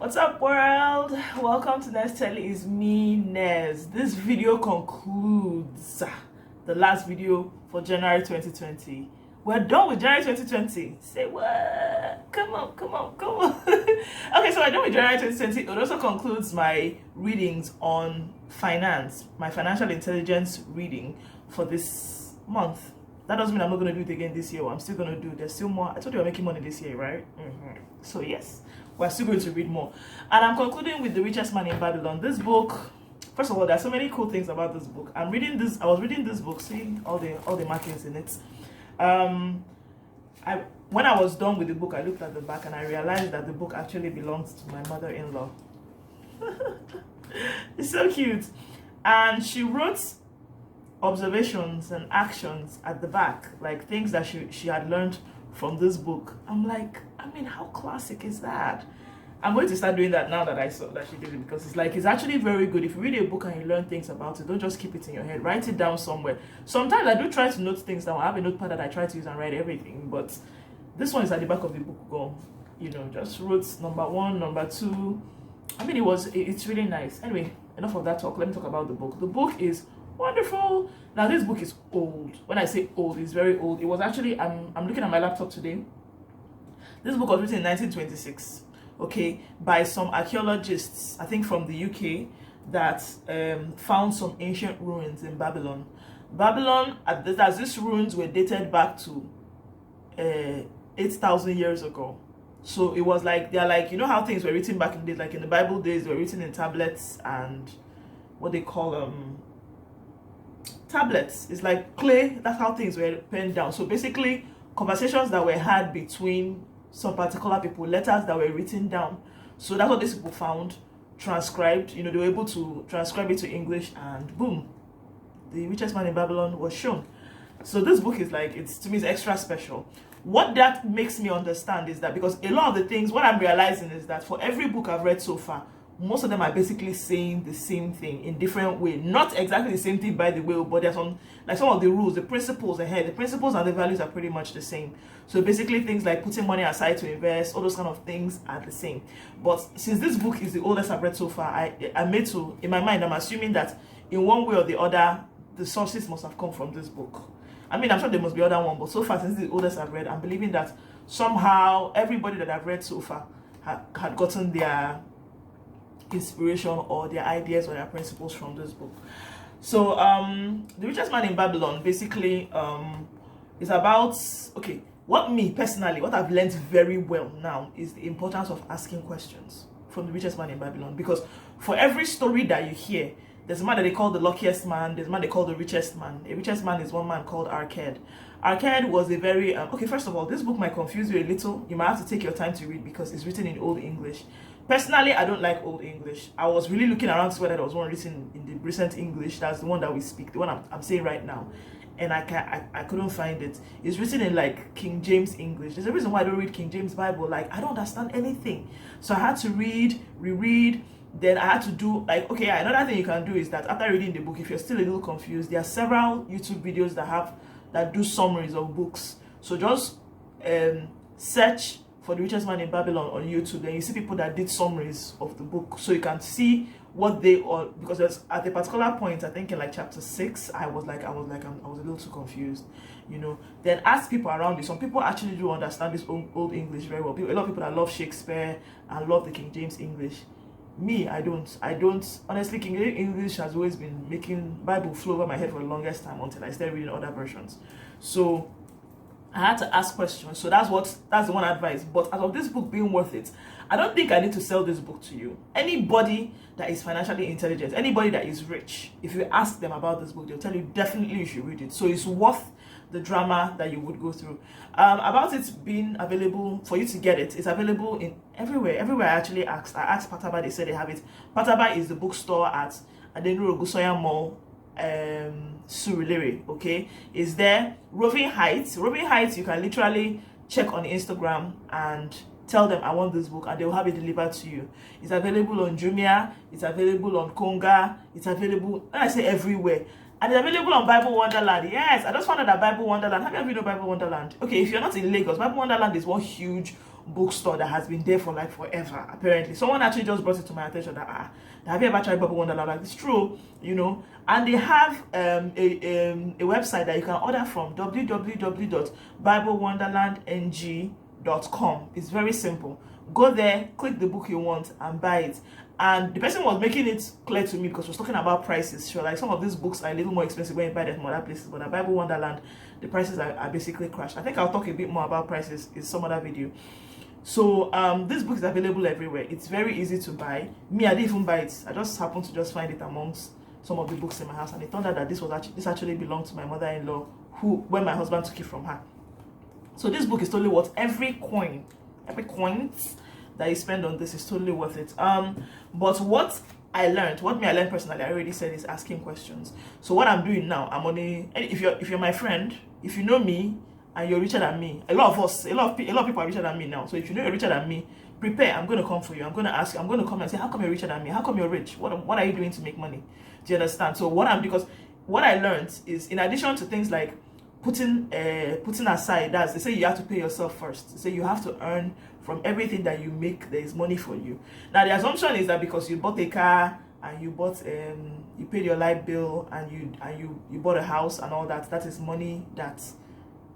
What's up, world? Welcome to Nez Telly is me, Nez. This video concludes the last video for January 2020. We're done with January 2020. Say what? Come on. Okay, so we're done with January 2020. It also concludes my readings on finance, my financial intelligence reading for this month. That doesn't mean I'm not going to do it again this year. I'm still going to do. There's still more. I told you I'm making money this year, right? So yes, we're still going to read more. And I'm concluding with The Richest Man in Babylon. This book, first of all, there's so many cool things about this book. I was reading this book, seeing all the markings in it. When I was done with the book, I looked at the back and I realized that the book actually belongs to my mother-in-law. It's so cute. And she wrote observations and actions at the back, like things that she had learned from this book. I'm like, how classic is that? I'm going to start doing that now that I saw that she did it, because it's actually very good. If you read a book and you learn things about it, don't just keep it in your head. Write it down somewhere. Sometimes I do try to note things down. I have a notepad that I try to use and write everything, but this one is at the back of the book. Go, just wrote number 1, number 2. It's really nice. Anyway, enough of that talk. Let me talk about the book. The book is wonderful. Now this book is old. When I say old, it's very old. It was actually, I'm looking at my laptop today. This book was written in 1926, okay, by some archaeologists, I think from the UK, that found some ancient ruins in Babylon. Babylon, as these ruins were dated back to 8,000 years ago. So it was like, they're like, how things were written back in the days, like in the Bible days, they were written in tablets and what they call tablets. It's like clay. That's how things were penned down. So basically, conversations that were had between some particular people, letters that were written down. So that's what these people found, transcribed. They were able to transcribe it to English, and boom, The Richest Man in Babylon was shown. So this book is to me, it's extra special. What that makes me understand is that, because a lot of the things, what I'm realizing is that for every book I've read so far, most of them are basically saying the same thing in different way. Not exactly the same thing, by the way, but there's some of the rules, the principles ahead. The principles and the values are pretty much the same. So basically things like putting money aside to invest, all those kind of things are the same. But since this book is the oldest I've read so far, in my mind, I'm assuming that in one way or the other, the sources must have come from this book. I'm sure there must be other one, but so far, since it's the oldest I've read, I'm believing that somehow everybody that I've read so far had gotten their inspiration or their ideas or their principles from this book. So The Richest Man in Babylon basically is about, what I've learned very well now is the importance of asking questions from The Richest Man in Babylon. Because for every story that you hear, there's a man that they call the luckiest man, there's a man they call the richest man. A richest man is one man called Arcade. Arcade was a very first of all, this book might confuse you a little. You might have to take your time to read because it's written in Old English. Personally, I don't like Old English. I was really looking around to see whether there was one written in the recent English. That's the one that we speak, the one I'm saying right now. And I couldn't find it. It's written in King James English. There's a reason why I don't read King James Bible. I don't understand anything. So I had to reread. Then I had to do another thing you can do is that after reading the book, if you're still a little confused, there are several YouTube videos that do summaries of books. So just search for The Richest Man in Babylon on YouTube, then you see people that did summaries of the book, so you can see what they all, because there's at a particular point, I think in chapter 6, I was a little too confused, Then ask people around you. Some people actually do understand this old English very well. A lot of people that love Shakespeare and love the King James English. Me, I don't. Honestly, King James English has always been making Bible flow over my head for the longest time until I started reading other versions. So I had to ask questions. So that's the one advice. But as of this book being worth it, I don't think I need to sell this book to you. Anybody that is financially intelligent, anybody that is rich, if you ask them about this book, they'll tell you definitely you should read it. So it's worth the drama that you would go through. About it being available for you to get it, it's available in everywhere. I actually asked. I asked Patabah, they said they have it. Patabah is the bookstore at Adenuro Gusoya Mall, Surulere, okay? Is there. Roving hieight, you can literally check on Instagram and tell them I want this book and they will have it delivered to you. It's available on Jumia, it's available on Konga, it's available, when I say everywhere, and it's available on Bible Wonderland. Yes, I just found out that Bible Wonderland. Have you ever been to Bible Wonderland? Okay, if you're not in Lagos, Bible Wonderland is one huge bookstore that has been there for like forever. Apparently, someone actually just brought it to my attention that have you ever tried Bible Wonderland? Like, it's true, you know. And they have a website that you can order from, www.biblewonderlandng.com. It's very simple. Go there, click the book you want, and buy it. And the person was making it clear to me because she was talking about prices. She was like, some of these books are a little more expensive when you buy them from other places, but at Bible Wonderland, the prices are basically crashed. I think I'll talk a bit more about prices in some other video. So this book is available everywhere. It's very easy to buy. Me, I didn't even buy it. I just happened to just find it amongst some of the books in my house, and it turned out that this actually belonged to my mother-in-law, when my husband took it from her. So this book is totally worth every coin that you spend on this is totally worth it. But what I learned personally, I already said, is asking questions. So what I'm doing now, I'm only, if you're my friend, if you know me and you're richer than me, a lot of people are richer than me now. So if you know you're richer than me, prepare. I'm going to come for you. I'm going to ask you. I'm going to come and say, how come you're richer than me? How come you're rich? What are you doing to make money? Do you understand? So because what I learned is, in addition to things like putting aside, they say you have to pay yourself first. They say you have to earn from everything that you make. There is money for you. Now the assumption is that because you bought a car and you paid your light bill and you bought a house and all that, that is money that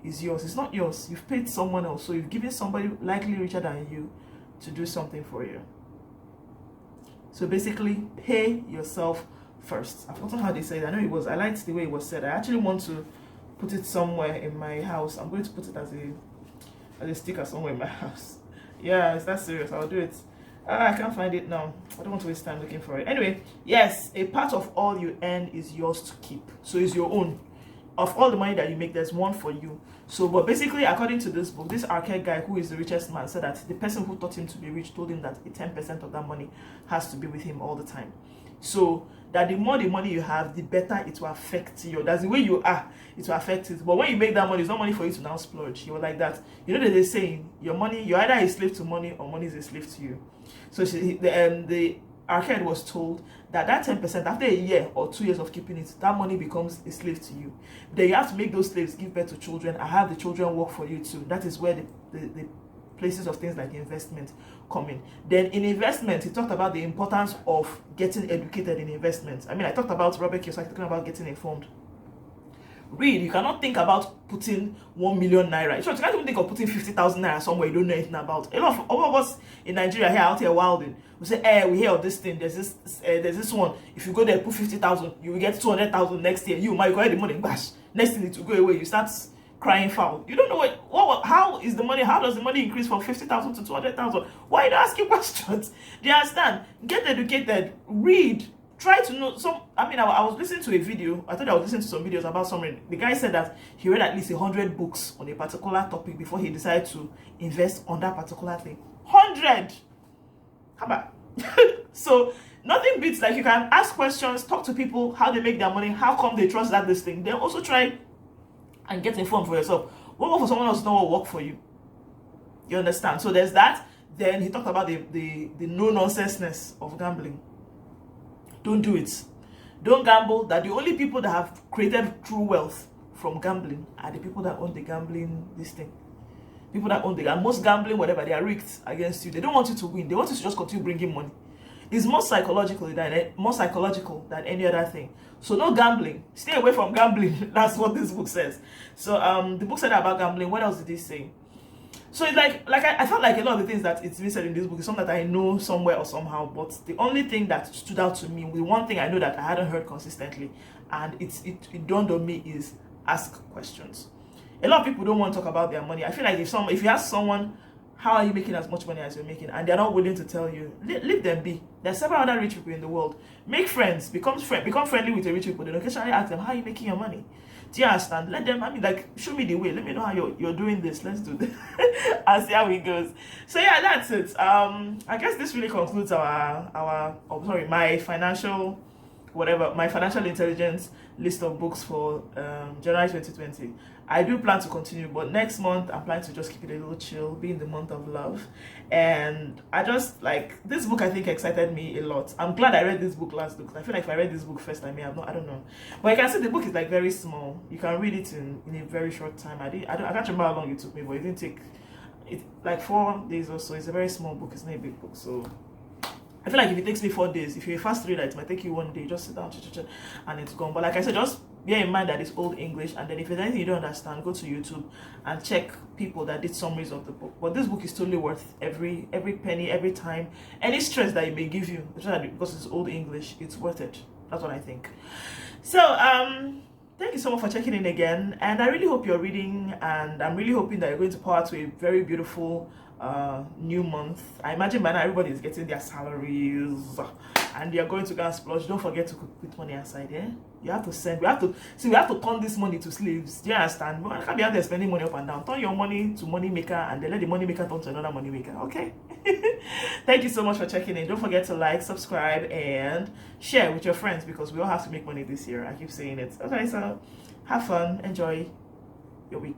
is yours. It's not yours. You've paid someone else, so you've given somebody likely richer than you to do something for you. So basically, pay yourself first. I've forgotten how they say it. I liked the way it was said. I actually want to put it somewhere in my house. I'm going to put it as a sticker somewhere in my house. Yeah, is that serious? I'll do it. I can't find it now. I don't want to waste time looking for it. Anyway, yes, a part of all you earn is yours to keep. So it's your own. Of all the money that you make, there's one for you. So, but basically, according to this book, this archaic guy who is the richest man said that the person who taught him to be rich told him that 10% of that money has to be with him all the time. So that the more the money you have, the better it will affect you. That's the way you are, it will affect it. But when you make that money, it's not money for you to now splurge. You're like that. You know that they're saying your money, you're either a slave to money or money is a slave to you. So the arcade was told that 10%, after a year or 2 years of keeping it, that money becomes a slave to you. Then you have to make those slaves give birth to children and have the children work for you too. That is where the places of things like investment come in. Then in investment, he talked about the importance of getting educated in investments. I mean, I talked about Robert Kiyosaki talking about getting informed. Read. You cannot think about putting 1 million naira. You can't even think of putting 50,000 naira somewhere you don't know anything about. A lot of us in Nigeria here out here wilding. We say, we hear of this thing. There's this one. If you go there, put 50,000, you will get 200,000 next year. You might collect the money, bash. Next thing it will go away. You start crying foul. You don't know how does the money increase from 50,000 to 200,000? Why are you asking questions? Do you understand? Get educated. Read. Try to know I was listening to a video. I thought I was listening to some videos about something. The guy said that he read at least 100 books on a particular topic before he decided to invest on that particular thing. 100! How about? So nothing beats, like, you can ask questions, talk to people, how they make their money, how come they trust this thing. Then also try and get informed for yourself. What work for someone else does not work for you. You understand? So there's that. Then he talked about the no-nonsenseness of gambling. Don't do it. Don't gamble. That the only people that have created true wealth from gambling are the people that own the gambling thing. People that own and most gambling, whatever, they are rigged against you. They don't want you to win. They want you to just continue bringing money. It's more psychological than any other thing. So no gambling. Stay away from gambling. That's what this book says. So the book said about gambling. What else did he say? So it's like I felt like a lot of the things that it's been said in this book is something that I know somewhere or somehow, but the only thing that stood out to me, the one thing I know that I hadn't heard consistently, and it dawned on me, is ask questions. A lot of people don't want to talk about their money. I feel like if you ask someone, how are you making as much money as you're making, and they're not willing to tell you, leave them be. There's several other rich people in the world. Make friends, become friendly with the rich people. Then occasionally ask them, how are you making your money? Do you understand? Let them, show me the way. Let me know how you're doing this. Let's do this. And see how it goes. So yeah, that's it. I guess this really concludes my financial intelligence list of books for January 2020. I do plan to continue, but next month I'm planning to just keep it a little chill, be in the month of love. And I just, like, this book I think excited me a lot. I'm glad I read this book last week. I feel like if I read this book first, I don't know. But you can see the book is like very small. You can read it in a very short time. I can't remember how long it took me, but it didn't take, it's like 4 days or so. It's a very small book, it's not a big book. So I feel like if it takes me 4 days, if you're a fast reader, it might take you 1 day. Just sit down, and it's gone. But like I said, just bear in mind that it's old English, and then if there's anything you don't understand, go to YouTube and check people that did summaries of the book. But this book is totally worth every penny, every time, any stress that it may give you, because it's old English, it's worth it. That's what I think. So thank you so much for checking in again, and I really hope you're reading, and I'm really hoping that you're going to power to a very beautiful new month. I imagine by now everybody is getting their salaries and you're going to go and splurge. Don't forget to put money aside. You have to send. We have to turn this money to slaves. Do you understand? I can't be out there spending money up and down. Turn your money to money maker, and then let the money maker turn to another money maker. Okay. Thank you so much for checking in. Don't forget to like, subscribe, and share with your friends, because we all have to make money this year. I keep saying it. Okay, so have fun, enjoy your week.